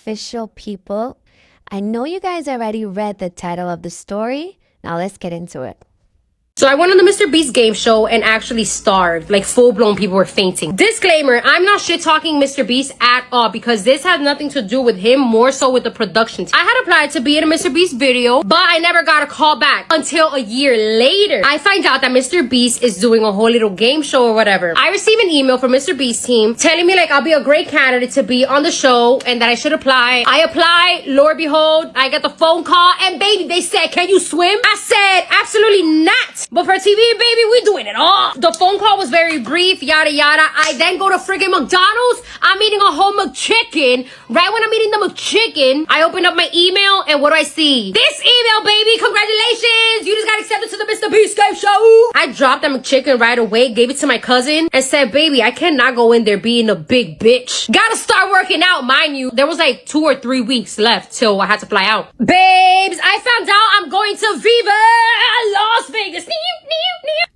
official people. I know you guys already read the title of the story. Now let's get into it. So I went on the MrBeast Game Show and actually starved. Like full-blown people were fainting. Disclaimer, I'm not shit-talking MrBeast at all because this has nothing to do with him, more so with the production team. I had applied to be in a MrBeast video, but I never got a call back until a year later. I find out that MrBeast is doing a whole little game show or whatever. I received an email from MrBeast team telling me like I'll be a great candidate to be on the show and that I should apply. I apply, Lord behold, I get the phone call and baby, they said, can you swim? I said, absolutely not. But for TV, baby, we doing it all. The phone call was very brief, yada, yada. I then go to friggin' McDonald's. I'm eating a whole McChicken. Right when I'm eating the McChicken, I open up my email, and what do I see? This email, baby. Congratulations. You just got accepted to the MrBeast Game Show. I dropped that McChicken right away, gave it to my cousin, and said, baby, I cannot go in there being a big bitch. Gotta start working out, mind you. There was like 2 or 3 weeks left till I had to fly out. Babes, I found out I'm going to Viva Las Vegas.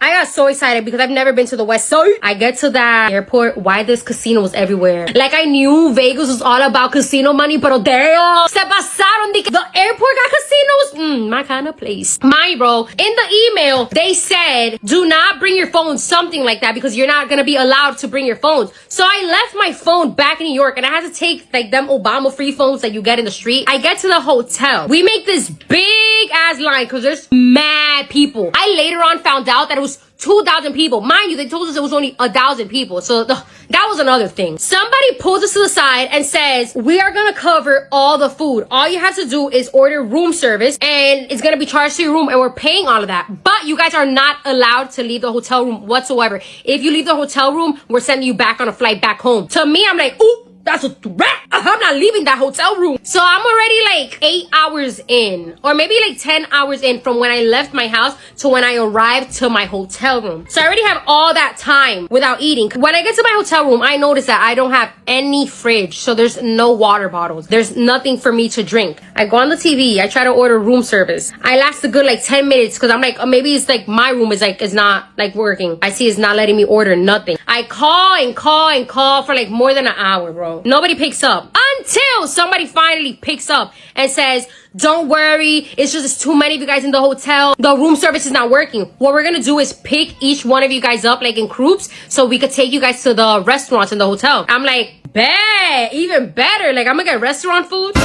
I got so excited because I've never been to the West Side. I get to that airport. Why there's casinos everywhere? Like I knew Vegas was all about casino money, pero damn, se pasaron de the airport got casinos. My kind of place. My bro. In the email, they said, do not bring your phone, something like that, because you're not gonna be allowed to bring your phones. So I left my phone back in New York and I had to take like them Obama free phones that you get in the street. I get to the hotel. We make this big ass line because there's mad people. I later on found out that it was 2,000 people. Mind you, they told us it was only 1,000 people. So that was another thing. Somebody pulls us to the side and says, we are going to cover all the food. All you have to do is order room service and it's going to be charged to your room and we're paying all of that. But you guys are not allowed to leave the hotel room whatsoever. If you leave the hotel room, we're sending you back on a flight back home. To me, I'm like, ooh. That's a threat. I'm not leaving that hotel room. So I'm already like 8 hours in, or maybe like 10 hours in from when I left my house to when I arrived to my hotel room. So I already have all that time without eating. When I get to my hotel room, I notice that I don't have any fridge. So there's no water bottles. There's nothing for me to drink. I go on the TV. I try to order room service. I last a good like 10 minutes because I'm like, maybe it's like my room is like, it's not like working. I see it's not letting me order nothing. I call and call and call for like more than an hour, bro. Nobody picks up until somebody finally picks up and says, don't worry, it's too many of you guys in the hotel. The room service is not working. What we're gonna do is pick each one of you guys up like in groups so we could take you guys to the restaurants in the hotel. I'm like, bet, even better. Like I'm gonna get restaurant food.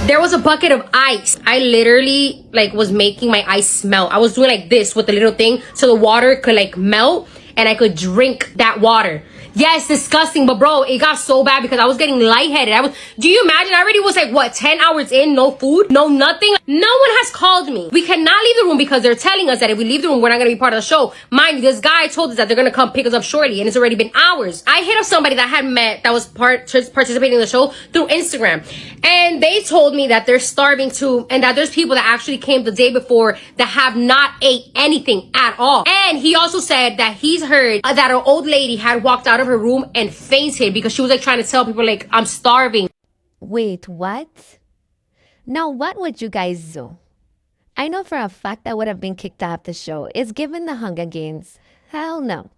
There was a bucket of ice. I literally like was making my ice melt. I was doing like this with the little thing so the water could like melt and I could drink that water. Yes, disgusting, but bro, it got so bad because I was getting lightheaded. Do you imagine? I already was like, what, 10 hours in, no food, no nothing? No one has called me. We cannot leave the room because they're telling us that if we leave the room, we're not going to be part of the show. Mind you, this guy told us that they're going to come pick us up shortly, and it's already been hours. I hit up somebody that I had met that was participating in the show through Instagram, and they told me that they're starving too, and that there's people that actually came the day before that have not ate anything at all. And he also said that he's heard that an old lady had walked out of her room and fainted because she was like trying to tell people like, I'm starving. Wait, what? Now what would you guys do? I know for a fact I would have been kicked off the show. It's given the Hunger Games. Hell no.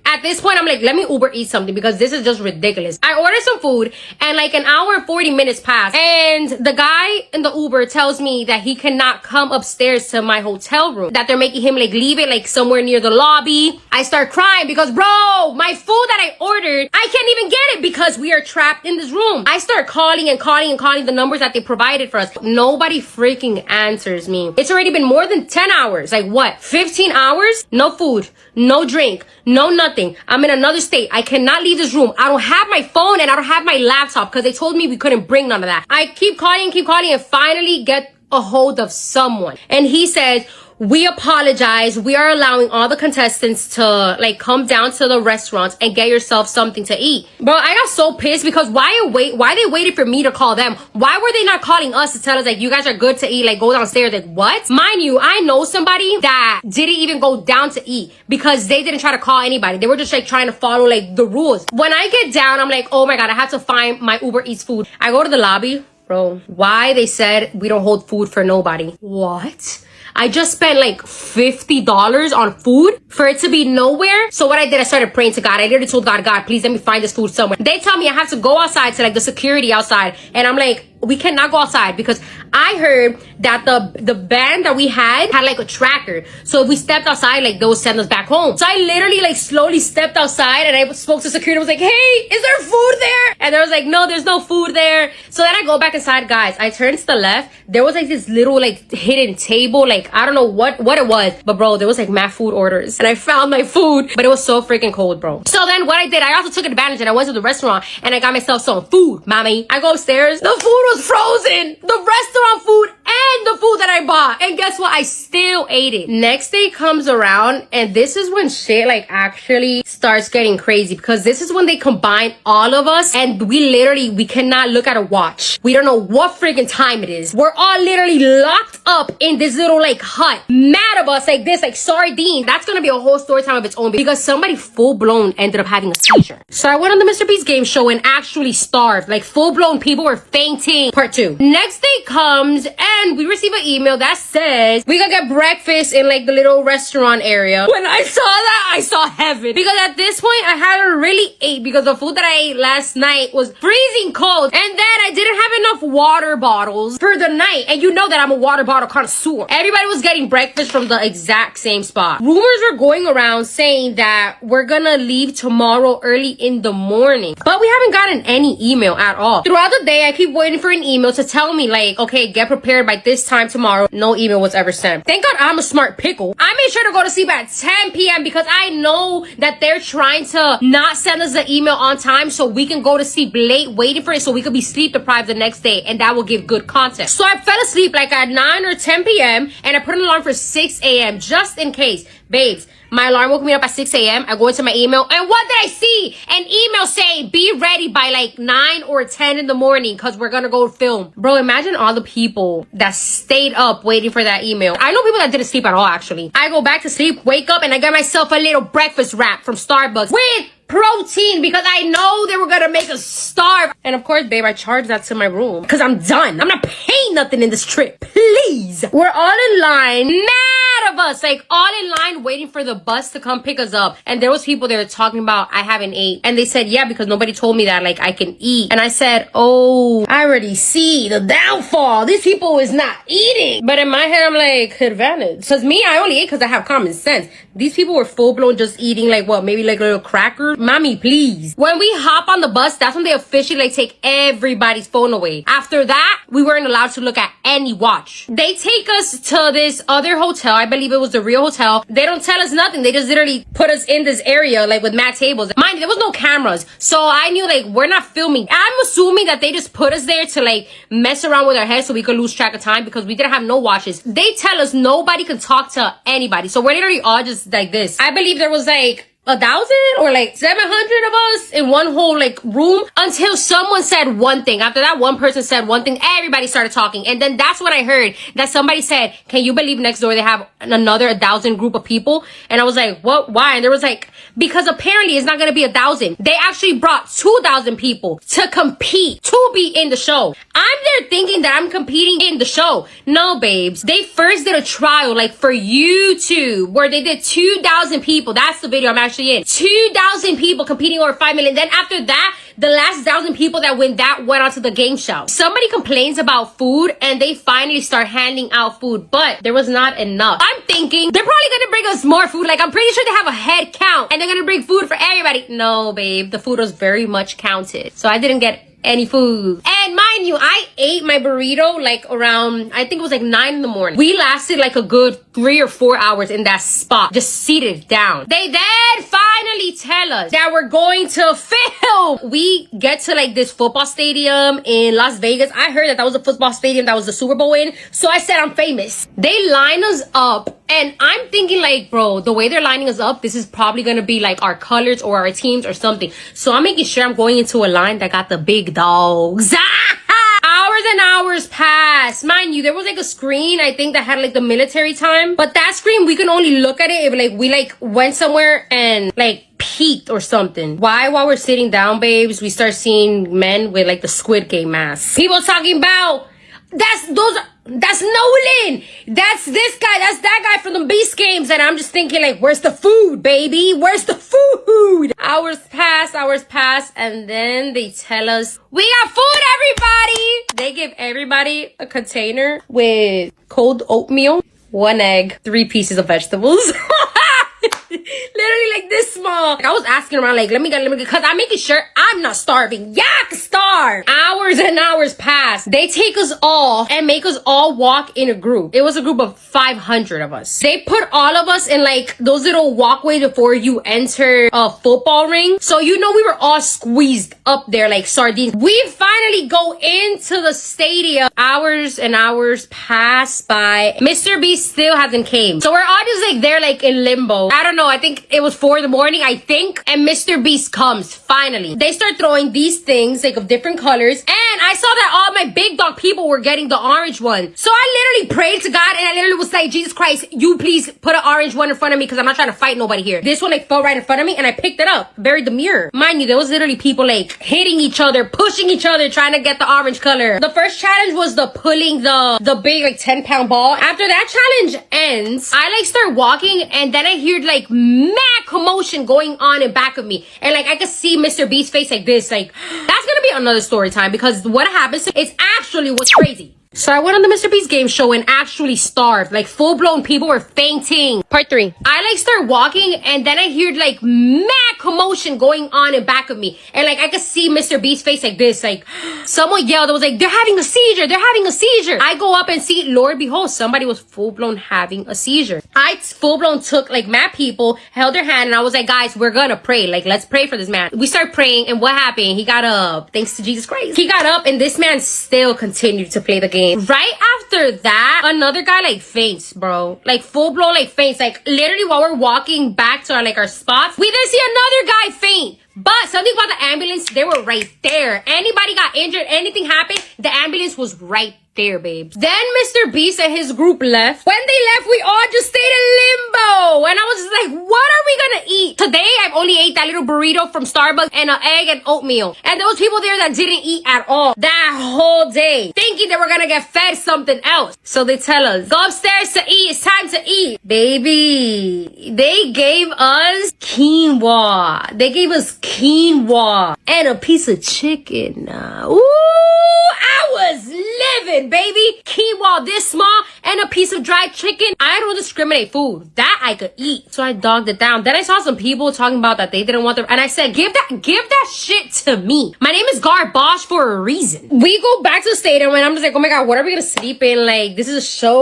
At this point, I'm like, let me Uber eat something because this is just ridiculous. I ordered some food and like an hour and 40 minutes passed. And the guy in the Uber tells me that he cannot come upstairs to my hotel room. That they're making him like leave it like somewhere near the lobby. I start crying because bro, my food that I ordered, I can't even get it because we are trapped in this room. I start calling and calling and calling the numbers that they provided for us. Nobody freaking answers me. It's already been more than 10 hours. Like what? 15 hours? No food, no drink, no nothing. I'm in another state. I cannot leave this room. I don't have my phone and I don't have my laptop because they told me we couldn't bring none of that. I keep calling and finally get a hold of someone. And he says, we apologize. We are allowing all the contestants to like come down to the restaurants and get yourself something to eat. Bro, I got so pissed because why they waited for me to call them? Why were they not calling us to tell us like you guys are good to eat, like go downstairs? Like what? Mind you, I know somebody that didn't even go down to eat because they didn't try to call anybody. They were just like trying to follow like the rules. When I get down, I'm like, oh my God, I have to find my Uber Eats food. I go to the lobby. Bro, why they said we don't hold food for nobody? What? I just spent like $50 on food for it to be nowhere. So what I did, I started praying to God. I literally told God, God, please let me find this food somewhere. They tell me I have to go outside to like the security outside. And I'm like, we cannot go outside because I heard that the band that we had like a tracker. So if we stepped outside, like they would send us back home. So I literally like slowly stepped outside and I spoke to security. I was like, hey, is there food there? And they was like, no, there's no food there. So then I go back inside, guys. I turned to the left. There was like this little like hidden table. Like, I don't know what it was. But bro, there was like mad food orders. And I found my food, but it was so freaking cold, bro. So then what I did, I also took advantage and I went to the restaurant and I got myself some food, mommy. I go upstairs. The food was frozen. The restaurant food and the food that I bought. And guess what? I still ate it. Next day comes around and this is when shit like actually starts getting crazy because this is when they combine all of us and we cannot look at a watch. We don't know what freaking time it is. We're all literally locked up in this little like hut. Mad of us like this, like sardines. That's gonna be a whole story time of its own because somebody full blown ended up having a seizure. So I went on the MrBeast Game Show and actually starved. Like full blown people were fainting. Part 2. Next day comes and we receive an email that says we gonna get breakfast in like the little restaurant area. When I saw that, I saw heaven. Because at this point, I hadn't really ate because the food that I ate last night was freezing cold. And then I didn't have enough water bottles for the night. And you know that I'm a water bottle connoisseur. Everybody was getting breakfast from the exact same spot. Rumors were going around saying that we're gonna leave tomorrow early in the morning. But we haven't gotten any email at all. Throughout the day, I keep waiting for an email to tell me like, okay, get prepared by this time tomorrow. No email was ever sent. Thank God I'm a smart pickle. I made sure to go to sleep at 10 p.m. because I know that they're trying to not send us the email on time so we can go to sleep late waiting for it so we could be sleep deprived the next day and that will give good context. So I fell asleep like at 9 or 10 p.m. and I put an alarm for 6 a.m. just in case. Babes, my alarm woke me up at 6 a.m. I go into my email and what did I see? An email saying be ready by like 9 or 10 in the morning because we're gonna go film. Bro, imagine all the people that stayed up waiting for that email. I know people that didn't sleep at all actually. I go back to sleep, wake up and I get myself a little breakfast wrap from Starbucks with protein because I know they were gonna make us starve. And of course, babe, I charged that to my room because I'm done. I'm not paying nothing in this trip. Please. We're all in line, mad of us, like all in line waiting for the bus to come pick us up. And there was people there talking about I haven't ate. And they said, yeah, because nobody told me that like I can eat. And I said, oh, I already see the downfall. These people is not eating. But in my head, I'm like, advantage. Because me, I only ate because I have common sense. These people were full blown just eating like what, maybe like little crackers. Mommy, please. When we hop on the bus, that's when they officially like take everybody's phone away. After that, we weren't allowed to look at any watch. They take us to this other hotel. I believe it was the real hotel. They don't tell us nothing. They just literally put us in this area like with mad tables. Mind you, there was no cameras. So I knew like we're not filming. I'm assuming that they just put us there to like mess around with our heads so we could lose track of time because we didn't have no watches. They tell us nobody can talk to anybody. So we're literally all just like this. I believe there was like 1,000 or like 700 of us in one whole like room until someone said one thing. After that one person said one thing, everybody started talking. And then that's when I heard that somebody said, can you believe next door they have another 1,000 group of people? And I was like, what? Why? And there was like, because apparently it's not going to be 1,000. They actually brought 2,000 people to compete to be in the show. I'm there thinking that I'm competing in the show. No, babes. They first did a trial like for YouTube where they did 2,000 people. That's the video I'm actually in. 2,000 people competing over 5 million. Then after that, the last 1,000 people that went onto the game show. Somebody complains about food and they finally start handing out food, but there was not enough. I'm thinking they're probably gonna bring us more food. Like I'm pretty sure they have a head count and they're gonna bring food for everybody. No, babe, the food was very much counted. So I didn't get any food. And mind you, I ate my burrito like around, I think it was like 9 in the morning. We lasted like a good 3 or 4 hours in that spot, just seated down. They then finally tell us that we're going to film. We get to like this football stadium in Las Vegas. I heard that was a football stadium that was the Super Bowl in. So I said, I'm famous. They line us up and I'm thinking like, bro, the way they're lining us up, this is probably gonna be like our colors or our teams or something. So I'm making sure I'm going into a line that got the big dogs. Hours and hours passed. Mind you, there was like a screen, I think, that had like the military time. But that screen, we can only look at it if like we like went somewhere and like peeked or something. Why? While we're sitting down, babes, we start seeing men with like the Squid Game masks. People talking about, those are That's Nolan. That's this guy. That's that guy from the Beast Games. And I'm just thinking like, where's the food, baby? Where's the food? Hours pass. And then they tell us, we got food, everybody. They give everybody a container with cold oatmeal, 1 egg, 3 pieces of vegetables. Literally like this small. Like, I was asking around like, let me get, because I'm making sure I'm not starving. Yeah, I can starve. Hours and hours pass. They take us all and make us all walk in a group. It was a group of 500 of us. They put all of us in like those little walkways before you enter a football ring. So you know we were all squeezed up there like sardines. We finally go into the stadium. Hours and hours pass by. MrBeast still hasn't came. So we're all just like there like in limbo. I don't know. I think it was 4 in the morning, I think. And MrBeast comes, finally. They start throwing these things, like, of different colors. And I saw that all my big dog people were getting the orange one. So I literally prayed to God, and I literally was like, Jesus Christ, you please put an orange one in front of me, because I'm not trying to fight nobody here. This one, like, fell right in front of me, and I picked it up. Very demure. Mind you, there was literally people, like, hitting each other, pushing each other, trying to get the orange color. The first challenge was the pulling the big, like, 10-pound ball. After that challenge ends, I, like, start walking, and then I hear, like, mad commotion going on in back of me, and like I could see MrBeast's face like this. Like, that's gonna be another story time, because what happens is actually what's crazy. So I went on the MrBeast Game Show and actually starved. Like, full-blown people were fainting. Part 3. I, like, start walking, and then I hear, like, mad commotion going on in back of me. And, like, I could see MrBeast's face like this. Like, someone yelled. It was like, they're having a seizure. They're having a seizure. I go up and see, Lord behold, somebody was full-blown having a seizure. I full-blown took, like, mad people, held their hand, and I was like, guys, we're gonna pray. Like, let's pray for this man. We start praying, and what happened? He got up. Thanks to Jesus Christ. He got up, and this man still continued to play the game. Right after that, another guy like faints, bro. Like full blown like faints. Like literally while we're walking back to our spots, we then see another guy faint. But something about the ambulance, they were right there. Anybody got injured, anything happened, the ambulance was right there, babes. Then MrBeast and his group left. When they left, we all just stayed in limbo. And I was just like, what are we gonna eat? Today, I've only ate that little burrito from Starbucks and an egg and oatmeal. And there was people there that didn't eat at all that whole day, thinking they were gonna get fed something else. So they tell us, go upstairs to eat. It's time to eat. Baby, they gave us quinoa. They gave us quinoa and a piece of chicken. Ooh, I was living, baby. Quinoa this small and a piece of dried chicken. I don't discriminate food. That I could eat. So I dogged it down. Then I saw some people talking about that they didn't want the, and I said, give that shit to me. My name is Garbosh for a reason. We go back to the stadium and I'm just like, oh my God, what are we gonna sleep in? Like, this is a show.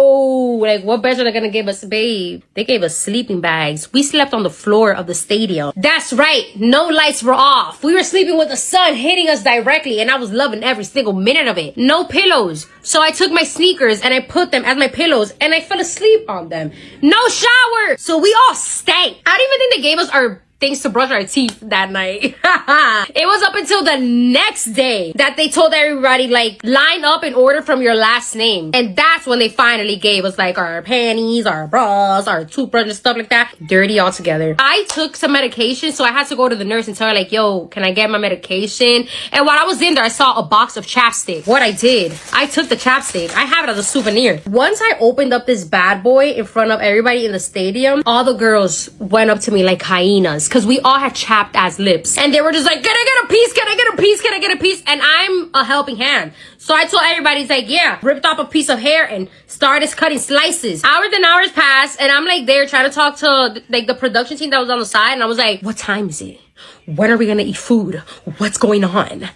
Like, what beds are they gonna give us? Babe, they gave us sleeping bags. We slept on the floor of the stadium. That's right. No lights were off. We were sleeping with the sun hitting us directly, and I was loving every single minute of it. No pillows. So I took my sneakers and I put them as my pillows and I fell asleep on them. No shower. So we all stank. I don't even think they gave us our things to brush our teeth that night. It was up until the next day that they told everybody, like, line up in order from your last name. And that's when they finally gave us, like, our panties, our bras, our toothbrush and stuff like that. Dirty all together. I took some medication, so I had to go to the nurse and tell her, like, yo, can I get my medication? And while I was in there, I saw a box of chapstick. What I did, I took the chapstick. I have it as a souvenir. Once I opened up this bad boy in front of everybody in the stadium, all the girls went up to me like hyenas, because we all had chapped ass lips, and they were just like, can I get a piece? Can I get a piece? Can I get a piece? And I'm a helping hand, so I told everybody, it's like, yeah, ripped off a piece of hair and started cutting slices. Hours and hours passed, and I'm like there trying to talk to like the production team that was on the side, and I was like, what time is it? When are we gonna eat food? What's going on?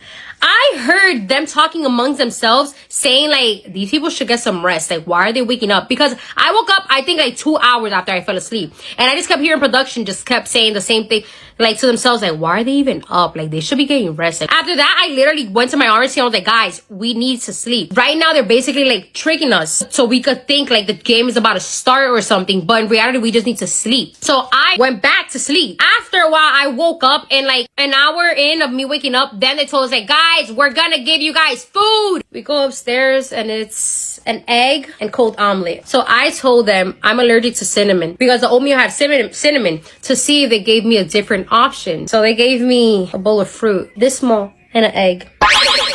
I heard them talking amongst themselves, saying like, these people should get some rest. Like, why are they waking up? Because I woke up, I think like 2 hours after I fell asleep. And I just kept hearing production just kept saying the same thing, like to themselves, like, why are they even up? Like, they should be getting rest. Like, after that, I literally went to my RC and I was like, guys, we need to sleep. Right now, they're basically like tricking us so we could think like the game is about to start or something. But in reality, we just need to sleep. So I went back to sleep. After a while, I woke up, and like an hour in of me waking up, then they told us like, guys, we're gonna give you guys food. We go upstairs and it's an egg and cold omelet. So I told them I'm allergic to cinnamon because the oatmeal had cinnamon, to see if they gave me a different option. So they gave me a bowl of fruit this small and an egg.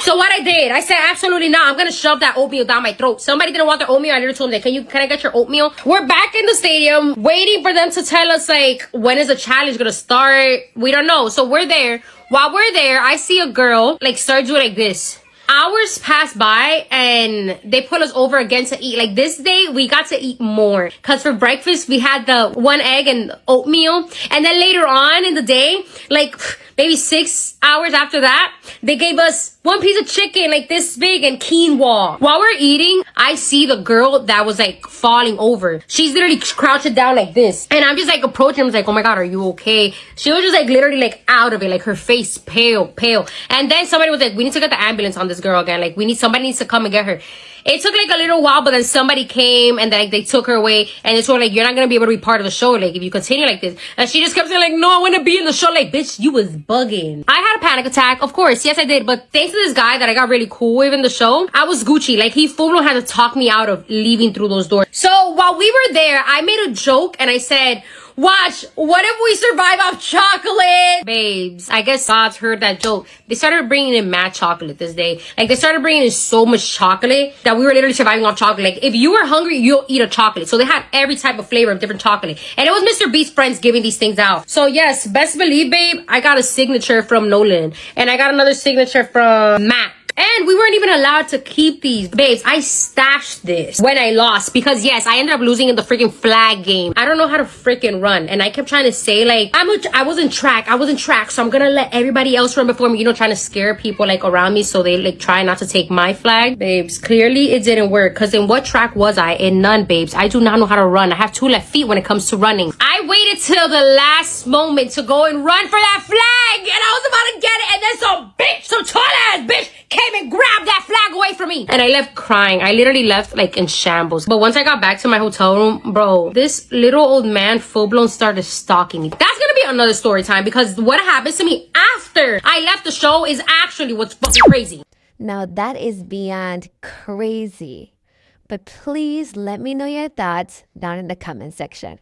So what I did, I said, absolutely not. I'm gonna shove that oatmeal down my throat. Somebody didn't want their oatmeal. I literally told them, can I get your oatmeal? We're back in the stadium, waiting for them to tell us, like, when is the challenge gonna start? We don't know. So we're there. While we're there, I see a girl, like, start doing like this. Hours pass by and they put us over again to eat. Like this day, we got to eat more. Cause for breakfast, we had the 1 egg and oatmeal. And then later on in the day, like maybe 6 hours after that, they gave us 1 piece of chicken like this big and quinoa. While we're eating, I see the girl that was like falling over. She's literally crouching down like this. And I'm just like approaching him, like, oh my God, are you okay? She was just like literally like out of it, like her face pale. And then somebody was like, we need to get the ambulance on this girl again. Like somebody needs to come and get her. It took like a little while, but then somebody came and then like, they took her away and they told her like, you're not gonna be able to be part of the show, like if you continue like this. And she just kept saying like, no, I wanna be in the show. Like, bitch, you was bugging. I had a panic attack, of course, yes I did, but thanks to this guy that I got really cool with in the show, I was Gucci. Like he full blown had to talk me out of leaving through those doors. So while we were there, I made a joke and I said, watch, what if we survive off chocolate? Babes, I guess God's heard that joke. They started bringing in mad chocolate this day. Like, they started bringing in so much chocolate that we were literally surviving off chocolate. Like, if you were hungry, you'll eat a chocolate. So they had every type of flavor of different chocolate. And it was MrBeast friends giving these things out. So yes, best believe, babe, I got a signature from Nolan. And I got another signature from Matt. And we weren't even allowed to keep these. Babes, I stashed this when I lost because yes, I ended up losing in the freaking flag game. I don't know how to freaking run. And I kept trying to say like, I was in track. So I'm gonna let everybody else run before me, you know, trying to scare people like around me so they like try not to take my flag. Babes, clearly it didn't work because in what track was I? In none, babes. I do not know how to run. I have 2 left feet when it comes to running. I waited till the last moment to go and run for that flag and I was about to get it and then some tall ass bitch came and grabbed that flag away from me. And I left crying. I literally left like in shambles. But once I got back to my hotel room, bro, this little old man full-blown started stalking me. That's gonna be another story time because what happens to me after I left the show is actually what's fucking crazy. Now that is beyond crazy. But please let me know your thoughts down in the comment section.